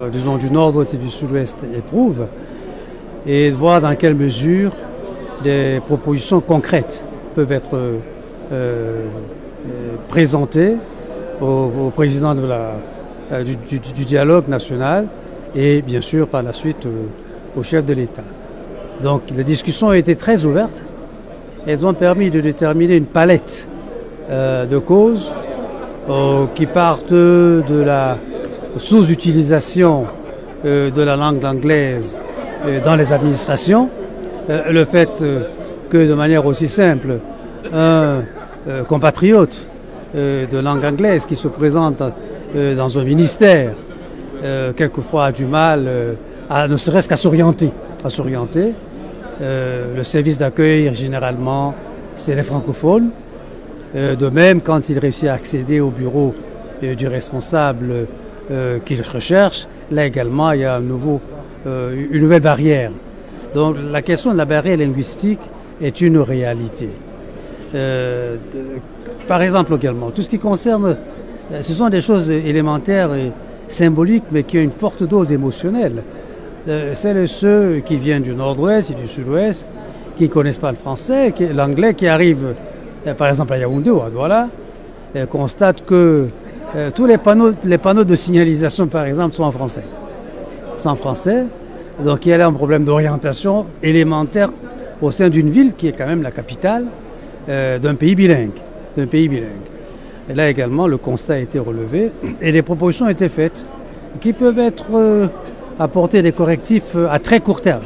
disons du nord-ouest et du sud-ouest éprouvent, et de voir dans quelle mesure des propositions concrètes peuvent être présentées au président du dialogue national et bien sûr par la suite au chef de l'État. Donc les discussions ont été très ouvertes. Elles ont permis de déterminer une palette de causes qui partent de la sous-utilisation de la langue anglaise dans les administrations, le fait que de manière aussi simple, un compatriote de langue anglaise qui se présente dans un ministère, quelquefois a du mal à ne serait-ce qu'à s'orienter. Le service d'accueil, généralement, c'est les francophones. De même, quand il réussit à accéder au bureau du responsable qu'il recherche, là également, il y a une nouvelle barrière. Donc la question de la barrière linguistique est une réalité. Par exemple également, tout ce qui concerne, ce sont des choses élémentaires et symboliques, mais qui ont une forte dose émotionnelle. Celles et ceux qui viennent du nord-ouest et du sud-ouest, qui ne connaissent pas le français, l'anglais, qui arrivent par exemple à Yaoundé ou à Douala, constatent que tous les panneaux de signalisation, par exemple, sont en français. Donc il y a là un problème d'orientation élémentaire au sein d'une ville qui est quand même la capitale d'un pays bilingue. Et là également, le constat a été relevé et des propositions ont été faites qui peuvent être apporter des correctifs à très court terme.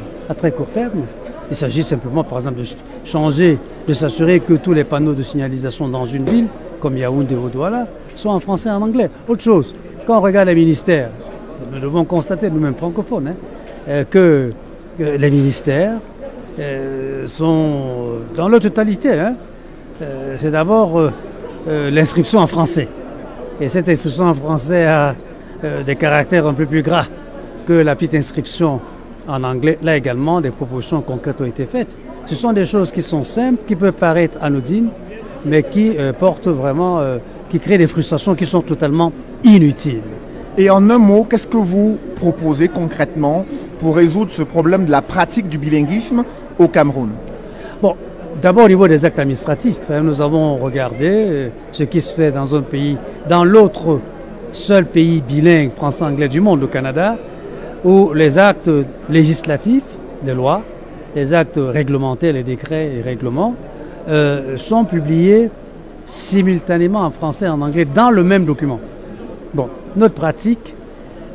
Il s'agit simplement, par exemple, de changer, de s'assurer que tous les panneaux de signalisation dans une ville, comme Yaoundé ou Douala, soient en français et en anglais. Autre chose, quand on regarde les ministères, nous devons constater, nous-mêmes francophones, que les ministères sont, dans leur totalité, c'est d'abord l'inscription en français. Et cette inscription en français a des caractères un peu plus gras que la petite inscription en anglais. Là également, des propositions concrètes ont été faites. Ce sont des choses qui sont simples, qui peuvent paraître anodines, mais qui portent vraiment, qui créent des frustrations qui sont totalement inutiles. Et en un mot, qu'est-ce que vous proposez concrètement pour résoudre ce problème de la pratique du bilinguisme au Cameroun? Bon, d'abord au niveau des actes administratifs, nous avons regardé ce qui se fait dans un pays, dans l'autre seul pays bilingue français-anglais du monde, le Canada, où les actes législatifs, des lois, les actes réglementaires, les décrets et règlements, sont publiés simultanément en français et en anglais dans le même document. Bon, notre pratique,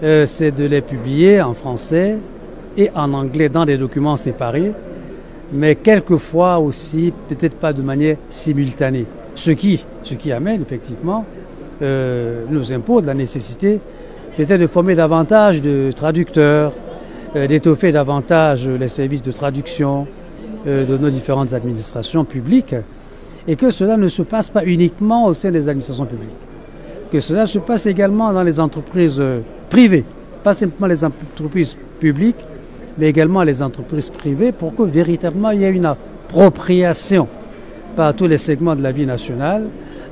c'est de les publier en français et en anglais dans des documents séparés, mais quelquefois aussi, peut-être pas de manière simultanée. Ce qui amène effectivement, nous impose la nécessité peut-être de former davantage de traducteurs, d'étoffer davantage les services de traduction de nos différentes administrations publiques, et que cela ne se passe pas uniquement au sein des administrations publiques, que cela se passe également dans les entreprises privées, pas simplement les entreprises publiques, mais également les entreprises privées, pour que véritablement il y ait une appropriation par tous les segments de la vie nationale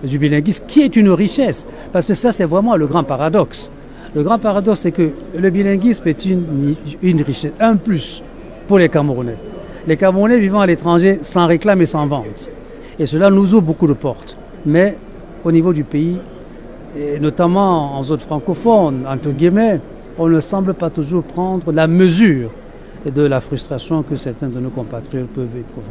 du bilinguisme, qui est une richesse, parce que ça c'est vraiment le grand paradoxe. Le grand paradoxe, c'est que le bilinguisme est une richesse, un plus pour les Camerounais. Les Camerounais vivant à l'étranger s'en réclament et s'en vantent. Et cela nous ouvre beaucoup de portes. Mais au niveau du pays, et notamment en zone francophone, entre guillemets, on ne semble pas toujours prendre la mesure de la frustration que certains de nos compatriotes peuvent éprouver.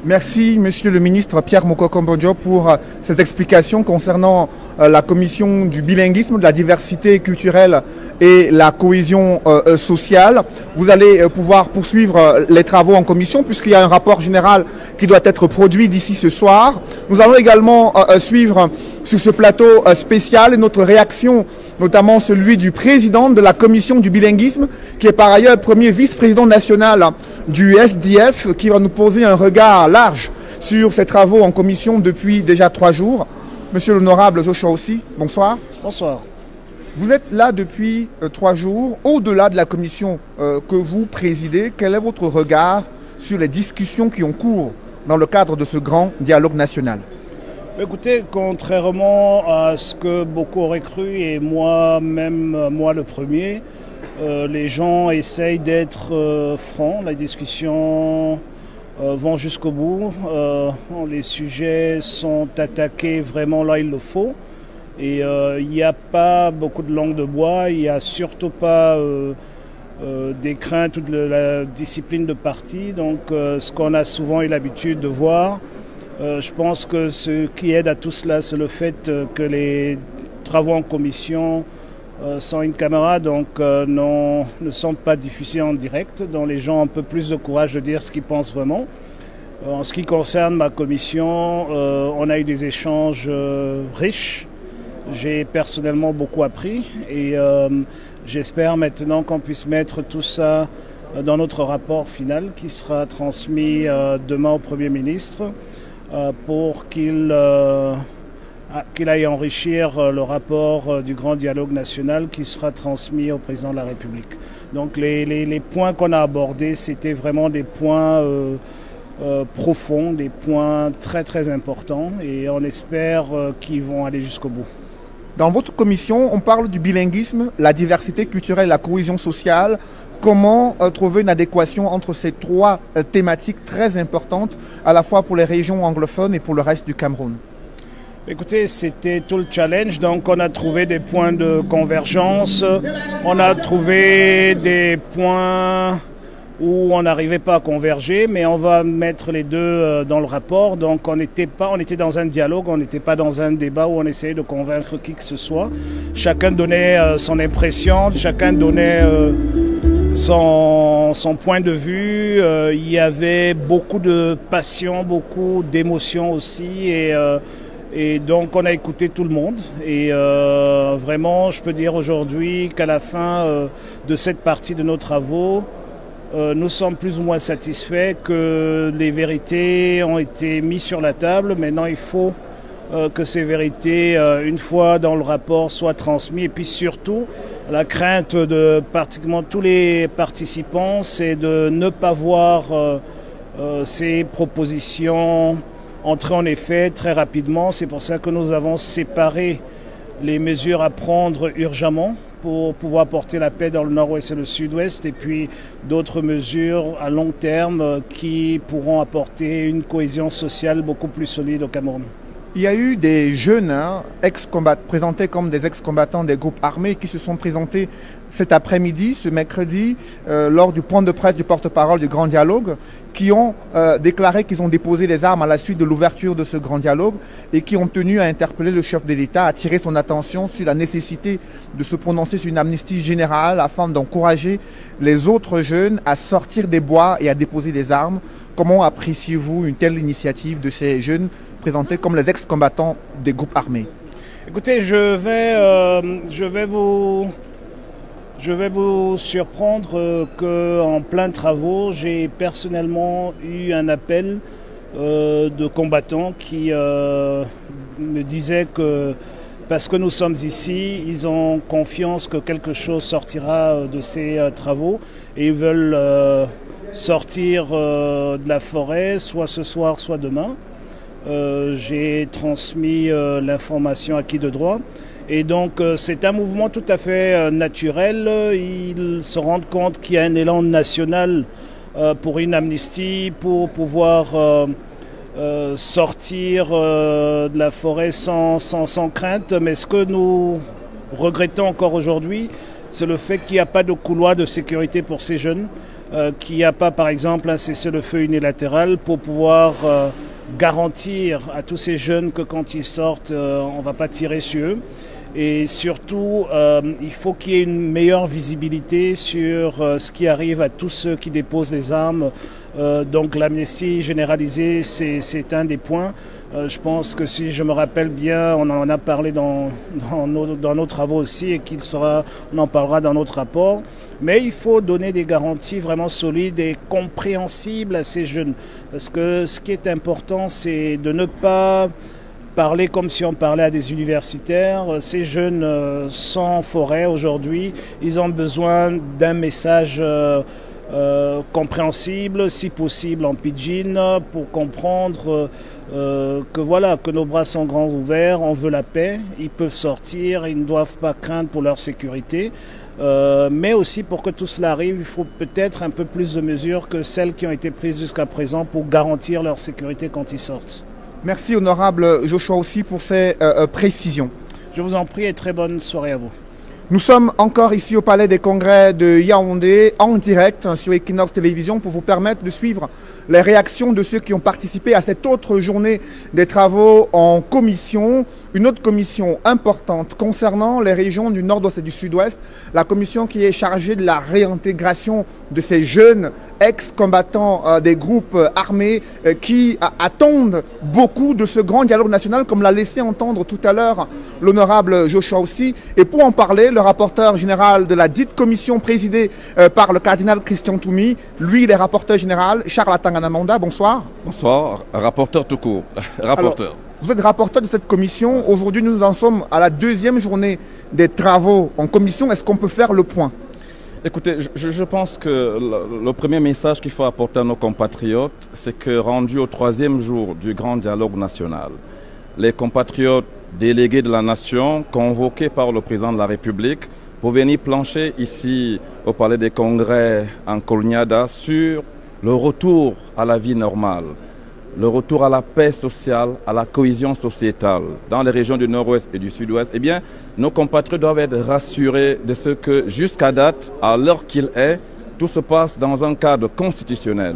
Merci, Monsieur le ministre Pierre Mokoko-Mbodjo, pour ces explications concernant la commission du bilinguisme, de la diversité culturelle et la cohésion sociale. Vous allez pouvoir poursuivre les travaux en commission puisqu'il y a un rapport général qui doit être produit d'ici ce soir. Nous allons également suivre sur ce plateau spécial notre réaction, notamment celui du président de la commission du bilinguisme, qui est par ailleurs premier vice-président national du SDF, qui va nous poser un regard large sur ces travaux en commission depuis déjà 3 jours. Monsieur l'honorable Joshua aussi, bonsoir. Bonsoir. Vous êtes là depuis 3 jours, au-delà de la commission que vous présidez. Quel est votre regard sur les discussions qui ont cours dans le cadre de ce grand dialogue national? Écoutez, contrairement à ce que beaucoup auraient cru, et moi-même, moi le premier, Les gens essayent d'être francs, la discussion vont jusqu'au bout. Les sujets sont attaqués vraiment là il le faut. Et il n'y a pas beaucoup de langue de bois, il n'y a surtout pas des craintes ou de la discipline de parti. Donc ce qu'on a souvent eu l'habitude de voir, je pense que ce qui aide à tout cela, c'est le fait que les travaux en commission sont une caméra, donc ne sont pas diffusés en direct, donc les gens ont un peu plus de courage de dire ce qu'ils pensent vraiment. En ce qui concerne ma commission, on a eu des échanges riches. J'ai personnellement beaucoup appris et j'espère maintenant qu'on puisse mettre tout ça dans notre rapport final qui sera transmis demain au Premier ministre pour qu'il aille enrichir le rapport du Grand Dialogue National qui sera transmis au Président de la République. Donc les points qu'on a abordés, c'était vraiment des points profonds, des points très très importants et on espère qu'ils vont aller jusqu'au bout. Dans votre commission, on parle du bilinguisme, la diversité culturelle et la cohésion sociale. Comment trouver une adéquation entre ces trois thématiques très importantes, à la fois pour les régions anglophones et pour le reste du Cameroun? Écoutez, c'était tout le challenge, donc on a trouvé des points de convergence, on a trouvé des points où on n'arrivait pas à converger, mais on va mettre les deux dans le rapport. Donc on était dans un dialogue, on n'était pas dans un débat où on essayait de convaincre qui que ce soit. Chacun donnait son impression, chacun donnait son point de vue. Il y avait beaucoup de passion, beaucoup d'émotion aussi. Et donc on a écouté tout le monde. Et vraiment, je peux dire aujourd'hui qu'à la fin de cette partie de nos travaux, nous sommes plus ou moins satisfaits que les vérités ont été mises sur la table. Maintenant, il faut que ces vérités, une fois dans le rapport, soient transmises. Et puis surtout, la crainte de pratiquement tous les participants, c'est de ne pas voir ces propositions entrer en effet très rapidement. C'est pour ça que nous avons séparé les mesures à prendre urgemment pour pouvoir porter la paix dans le nord-ouest et le sud-ouest, et puis d'autres mesures à long terme qui pourront apporter une cohésion sociale beaucoup plus solide au Cameroun. Il y a eu des jeunes présentés comme des ex-combattants des groupes armés qui se sont présentés cet après-midi, ce mercredi, lors du point de presse du porte-parole du Grand Dialogue, qui ont déclaré qu'ils ont déposé les armes à la suite de l'ouverture de ce Grand Dialogue et qui ont tenu à interpeller le chef de l'État, à attirer son attention sur la nécessité de se prononcer sur une amnistie générale afin d'encourager les autres jeunes à sortir des bois et à déposer des armes. Comment appréciez-vous une telle initiative de ces jeunes présentés comme les ex-combattants des groupes armés? Écoutez, je vais vous surprendre qu'en plein travaux, j'ai personnellement eu un appel de combattants qui me disaient que parce que nous sommes ici, ils ont confiance que quelque chose sortira de ces travaux et ils veulent sortir de la forêt, soit ce soir, soit demain. J'ai transmis l'information à qui de droit. Et donc c'est un mouvement tout à fait naturel. Ils se rendent compte qu'il y a un élan national pour une amnistie, pour pouvoir sortir de la forêt sans crainte. Mais ce que nous regrettons encore aujourd'hui, c'est le fait qu'il n'y a pas de couloir de sécurité pour ces jeunes, qu'il n'y a pas par exemple un cessez-le-feu unilatéral pour pouvoir garantir à tous ces jeunes que quand ils sortent, on ne va pas tirer sur eux. Et surtout, il faut qu'il y ait une meilleure visibilité sur ce qui arrive à tous ceux qui déposent les armes. Donc l'amnistie généralisée, c'est un des points. Je pense que si je me rappelle bien, on en a parlé dans nos travaux aussi et on en parlera dans notre rapport. Mais il faut donner des garanties vraiment solides et compréhensibles à ces jeunes. Parce que ce qui est important, c'est de ne pas parler comme si on parlait à des universitaires. Ces jeunes sans forêt aujourd'hui, ils ont besoin d'un message compréhensible, si possible en pidgin, pour comprendre que nos bras sont grands ouverts, on veut la paix, ils peuvent sortir, ils ne doivent pas craindre pour leur sécurité. Mais aussi pour que tout cela arrive, il faut peut-être un peu plus de mesures que celles qui ont été prises jusqu'à présent pour garantir leur sécurité quand ils sortent. Merci honorable Joshua aussi pour ces précisions. Je vous en prie et très bonne soirée à vous. Nous sommes encore ici au Palais des Congrès de Yaoundé, en direct sur Equinox Télévision pour vous permettre de suivre les réactions de ceux qui ont participé à cette autre journée des travaux en commission. Une autre commission importante concernant les régions du nord-ouest et du sud-ouest, la commission qui est chargée de la réintégration de ces jeunes ex-combattants des groupes armés qui attendent beaucoup de ce grand dialogue national, comme l'a laissé entendre tout à l'heure l'honorable Joshua aussi. Et pour en parler, le rapporteur général de la dite commission présidée par le cardinal Christian Toumi, lui, il est rapporteur général, Charles Atanganamanda, bonsoir. Bonsoir, rapporteur tout court. Rapporteur. Alors, vous êtes rapporteur de cette commission. Aujourd'hui, nous en sommes à la deuxième journée des travaux en commission. Est-ce qu'on peut faire le point? Écoutez, je pense que le premier message qu'il faut apporter à nos compatriotes, c'est que rendu au troisième jour du grand dialogue national, les compatriotes délégués de la nation, convoqués par le président de la République, pour venir plancher ici au Palais des Congrès en Kolniada sur le retour à la vie normale, le retour à la paix sociale, à la cohésion sociétale dans les régions du nord-ouest et du sud-ouest, eh bien, nos compatriotes doivent être rassurés de ce que jusqu'à date, à l'heure qu'il est, tout se passe dans un cadre constitutionnel,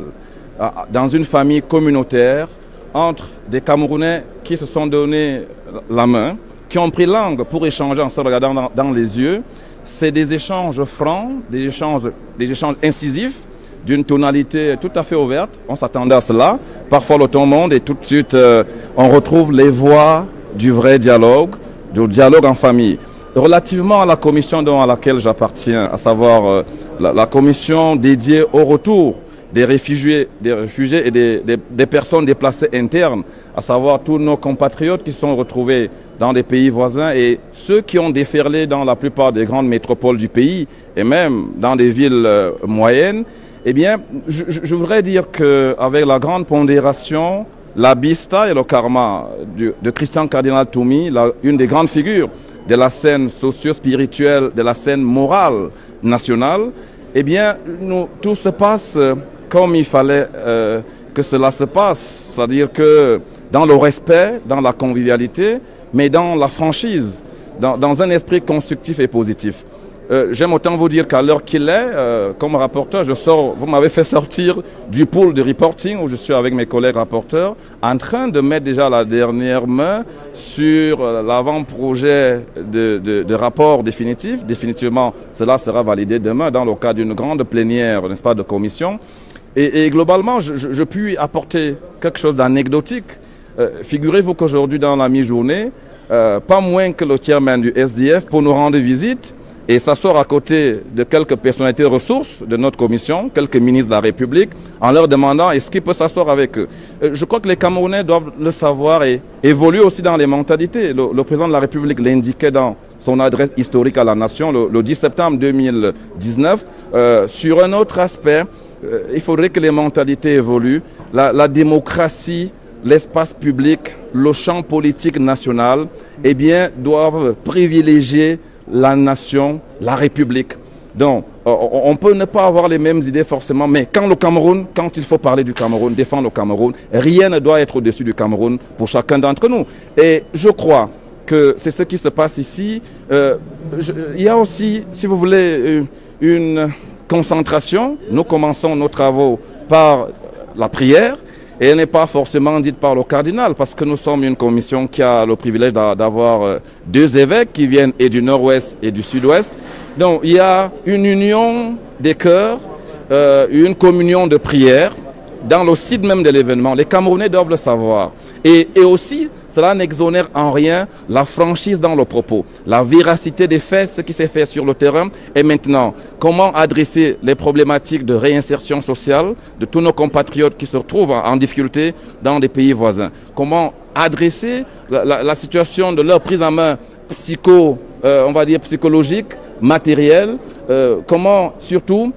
dans une famille communautaire, entre des Camerounais qui se sont donné la main, qui ont pris langue pour échanger en se regardant dans les yeux. C'est des échanges francs, des échanges incisifs, d'une tonalité tout à fait ouverte. On s'attendait à cela. Parfois le ton monte et tout de suite on retrouve les voies du vrai dialogue, du dialogue en famille. Relativement à la commission à laquelle j'appartiens, à savoir la commission dédiée au retour des réfugiés et des personnes déplacées internes, à savoir tous nos compatriotes qui sont retrouvés dans des pays voisins et ceux qui ont déferlé dans la plupart des grandes métropoles du pays et même dans des villes moyennes, eh bien, je voudrais dire qu'avec la grande pondération, la Bista et le karma de Christian Cardinal Toumi, une des grandes figures de la scène socio-spirituelle, de la scène morale nationale, eh bien, tout se passe comme il fallait que cela se passe, c'est-à-dire que dans le respect, dans la convivialité, mais dans la franchise, dans un esprit constructif et positif. J'aime autant vous dire qu'à l'heure qu'il est, comme rapporteur, vous m'avez fait sortir du pool de reporting où je suis avec mes collègues rapporteurs, en train de mettre déjà la dernière main sur l'avant-projet de rapport définitif. Définitivement, cela sera validé demain dans le cadre d'une grande plénière, n'est-ce pas, de commission. Et globalement, je puis apporter quelque chose d'anecdotique. Figurez-vous qu'aujourd'hui, dans la mi-journée, pas moins que le chairman du SDF pour nous rendre visite et s'asseoir à côté de quelques personnalités ressources de notre commission, quelques ministres de la République, en leur demandant est-ce qu'il peut s'asseoir avec eux. Je crois que les Camerounais doivent le savoir et évoluer aussi dans les mentalités. Le président de la République l'indiquait dans son adresse historique à la nation le 10 septembre 2019. Sur un autre aspect, il faudrait que les mentalités évoluent. La démocratie, l'espace public, le champ politique national, eh bien, doivent privilégier la nation, la République. Donc, on peut ne pas avoir les mêmes idées forcément, mais quand il faut parler du Cameroun, défendre le Cameroun, rien ne doit être au-dessus du Cameroun pour chacun d'entre nous. Et je crois que c'est ce qui se passe ici. Il y a aussi, si vous voulez, une concentration. Nous commençons nos travaux par la prière. Et elle n'est pas forcément dite par le cardinal, parce que nous sommes une commission qui a le privilège d'avoir deux évêques qui viennent et du nord-ouest et du sud-ouest. Donc il y a une union des cœurs, une communion de prière dans le site même de l'événement. Les Camerounais doivent le savoir. Et aussi, cela n'exonère en rien la franchise dans le propos, la véracité des faits, ce qui s'est fait sur le terrain. Et maintenant, comment adresser les problématiques de réinsertion sociale de tous nos compatriotes qui se retrouvent en difficulté dans des pays voisins? Comment adresser la situation de leur prise en main on va dire psychologique, matérielle? Comment surtout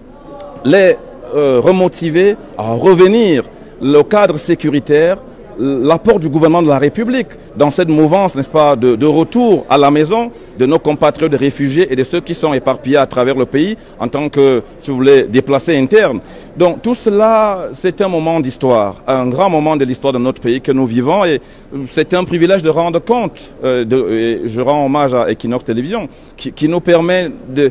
les remotiver à revenir le cadre sécuritaire, l'apport du gouvernement de la République dans cette mouvance, n'est-ce pas, de retour à la maison de nos compatriotes réfugiés et de ceux qui sont éparpillés à travers le pays en tant que, si vous voulez, déplacés internes. Donc tout cela, c'est un moment d'histoire, un grand moment de l'histoire de notre pays que nous vivons et c'est un privilège de rendre compte. Et je rends hommage à Equinox Télévision qui nous permet de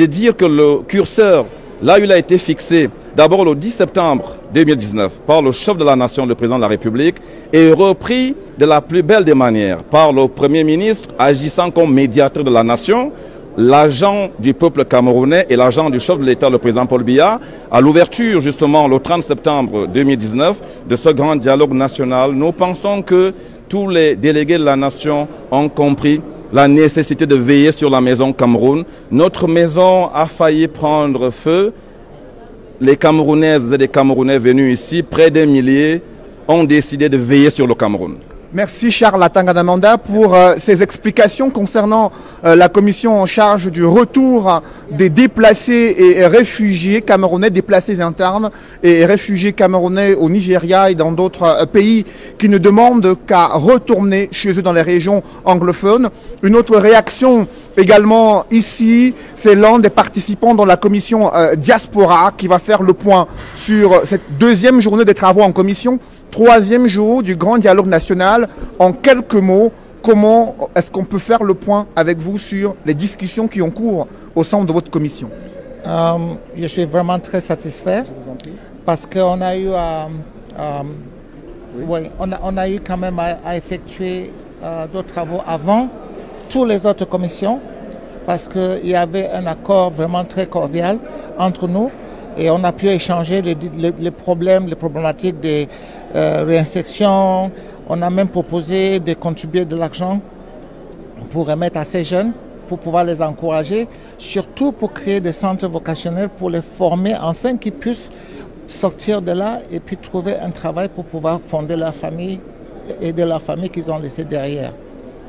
dire que le curseur, là où il a été fixé, d'abord le 10 septembre 2019 par le chef de la nation, le président de la République, et repris de la plus belle des manières par le Premier ministre agissant comme médiateur de la nation, l'agent du peuple camerounais et l'agent du chef de l'État, le président Paul Biya, à l'ouverture justement le 30 septembre 2019 de ce grand dialogue national. Nous pensons que tous les délégués de la nation ont compris la nécessité de veiller sur la maison Cameroun. Notre maison a failli prendre feu. Les Camerounaises et les Camerounais venus ici, près d'un millier, ont décidé de veiller sur le Cameroun. Merci Charles Atanga-Damanda pour ces explications concernant la commission en charge du retour des déplacés et réfugiés camerounais, déplacés internes et réfugiés camerounais au Nigeria et dans d'autres pays qui ne demandent qu'à retourner chez eux dans les régions anglophones. Une autre réaction également ici, c'est l'un des participants dans la commission Diaspora qui va faire le point sur cette deuxième journée des travaux en commission. Troisième jour du grand dialogue national. En quelques mots, comment est-ce qu'on peut faire le point avec vous sur les discussions qui ont cours au sein de votre commission? Je suis vraiment très satisfait parce qu'on a eu, on a eu quand même à effectuer d'autres travaux avant toutes les autres commissions parce qu'il y avait un accord vraiment très cordial entre nous. Et on a pu échanger les problèmes, les problématiques des réinsertions. On a même proposé de contribuer de l'argent pour remettre à ces jeunes, pour pouvoir les encourager, surtout pour créer des centres vocationnels, pour les former, afin qu'ils puissent sortir de là et puis trouver un travail pour pouvoir fonder leur famille, aider leur famille qu'ils ont laissée derrière.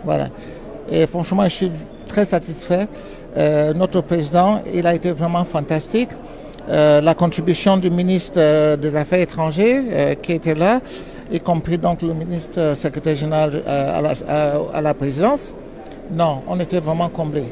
Voilà. Et franchement, je suis très satisfait. Notre président, il a été vraiment fantastique. La contribution du ministre des Affaires étrangères qui était là, y compris donc le ministre secrétaire général à la présidence. Non, on était vraiment comblés.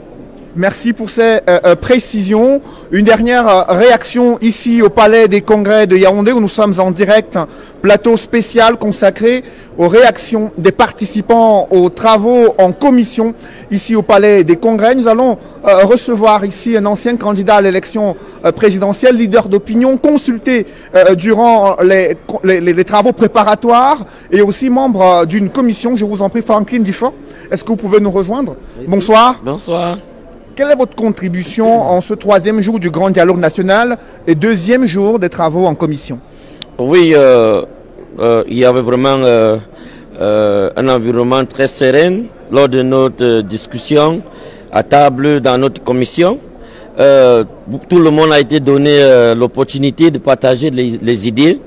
Merci pour ces précisions. Une dernière réaction ici au Palais des Congrès de Yaoundé où nous sommes en direct, plateau spécial consacré aux réactions des participants aux travaux en commission ici au Palais des Congrès. Nous allons recevoir ici un ancien candidat à l'élection présidentielle, leader d'opinion, consulté durant les travaux préparatoires et aussi membre d'une commission. Je vous en prie, Franklin Dufort, est-ce que vous pouvez nous rejoindre? Merci. Bonsoir. Bonsoir. Quelle est votre contribution en ce troisième jour du grand dialogue national et deuxième jour des travaux en commission? Oui, il y avait vraiment un environnement très serein lors de notre discussion à table dans notre commission. Tout le monde a été donné l'opportunité de partager les idées,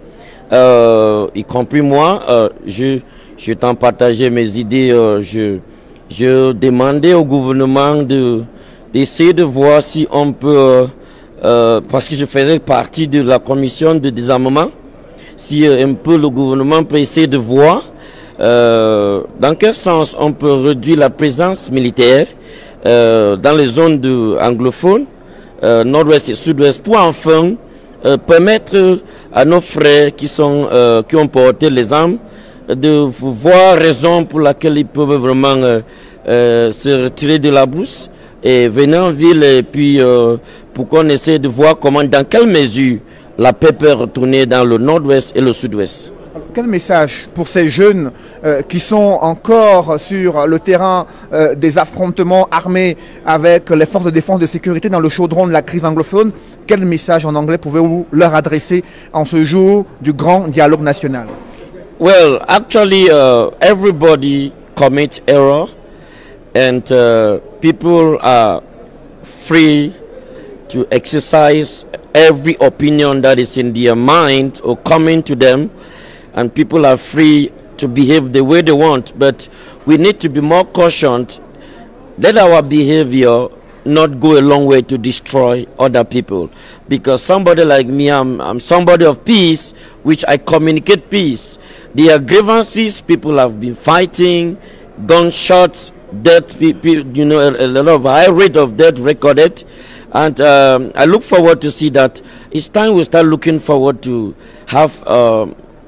y compris moi. Je t'en partageais mes idées. Je demandais au gouvernement d'essayer de voir si on peut, parce que je faisais partie de la commission de désarmement, si un peu le gouvernement peut essayer de voir dans quel sens on peut réduire la présence militaire dans les zones anglophones, nord-ouest et sud-ouest, pour enfin permettre à nos frères qui ont porté les armes de voir raison pour laquelle ils peuvent vraiment se retirer de la brousse et venir en ville, et puis pour qu'on essaie de voir comment, dans quelle mesure la paix peut retourner dans le nord-ouest et le sud-ouest. Quel message pour ces jeunes qui sont encore sur le terrain des affrontements armés avec les forces de défense et de sécurité dans le chaudron de la crise anglophone? Quel message en anglais pouvez-vous leur adresser en ce jour du grand dialogue national? Well, actually, everybody commits error, and people are free to exercise every opinion that is in their mind or coming to them, and people are free to behave the way they want. But we need to be more cautious that our behavior not go a long way to destroy other people. Because somebody like me, I'm somebody of peace, which I communicate peace. There are grievances, people have been fighting, gunshots, death, you know, a lot of high rate of death recorded. And I look forward to see that it's time we start looking forward to have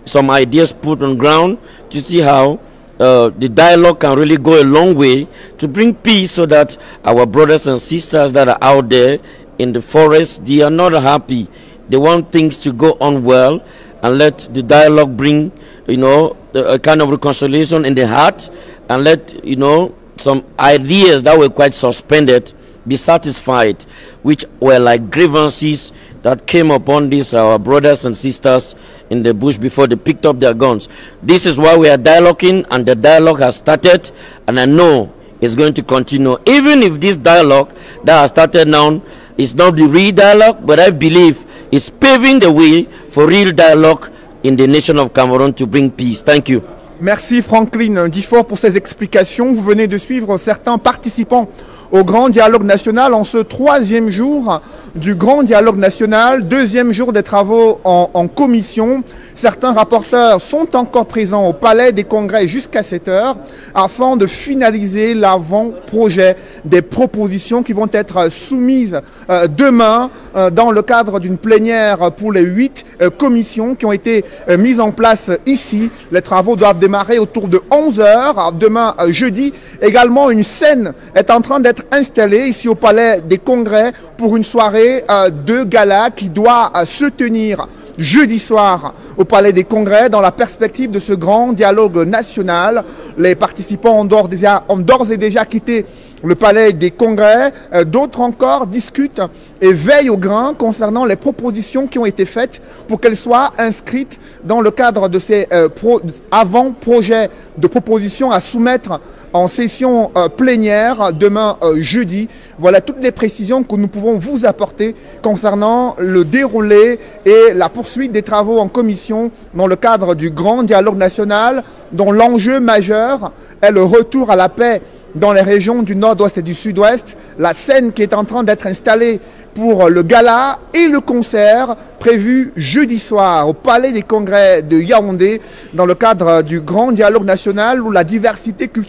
some ideas put on ground to see how the dialogue can really go a long way to bring peace, so that our brothers and sisters that are out there in the forest, they are not happy. They want things to go on well, and let the dialogue bring, you know, a kind of reconciliation in the heart, and let, you know, some ideas that were quite suspended be satisfied, which were like grievances that came upon these our brothers and sisters in the bush before they picked up their guns. This is why we are dialoguing, and the dialogue has started, and I know it's going to continue. Even if this dialogue that has started now is not the real dialogue, but I believe it's paving the way for real dialogue in the nation of Cameroon to bring peace. Thank you. Merci Franklin Difford pour ces explications. Vous venez de suivre certains participants au Grand Dialogue National en ce 3e jour du Grand Dialogue National, 2e jour des travaux en commission. Certains rapporteurs sont encore présents au Palais des Congrès jusqu'à 7 h afin de finaliser l'avant-projet des propositions qui vont être soumises demain dans le cadre d'une plénière pour les 8 commissions qui ont été mises en place ici. Les travaux doivent démarrer autour de 11 h demain jeudi. Également, une scène est en train d'être installée ici au Palais des Congrès pour une soirée de gala qui doit se tenir jeudi soir au Palais des Congrès dans la perspective de ce grand dialogue national. Les participants ont d'ores et déjà quitté le Palais des Congrès. D'autres encore discutent et veillent au grain concernant les propositions qui ont été faites pour qu'elles soient inscrites dans le cadre de ces avant-projets de propositions à soumettre en session plénière demain jeudi. Voilà toutes les précisions que nous pouvons vous apporter concernant le déroulé et la poursuite des travaux en commission dans le cadre du grand dialogue national, dont l'enjeu majeur est le retour à la paix dans les régions du nord-ouest et du sud-ouest. La scène qui est en train d'être installée pour le gala et le concert prévu jeudi soir au Palais des Congrès de Yaoundé dans le cadre du grand dialogue national où la diversité culturelle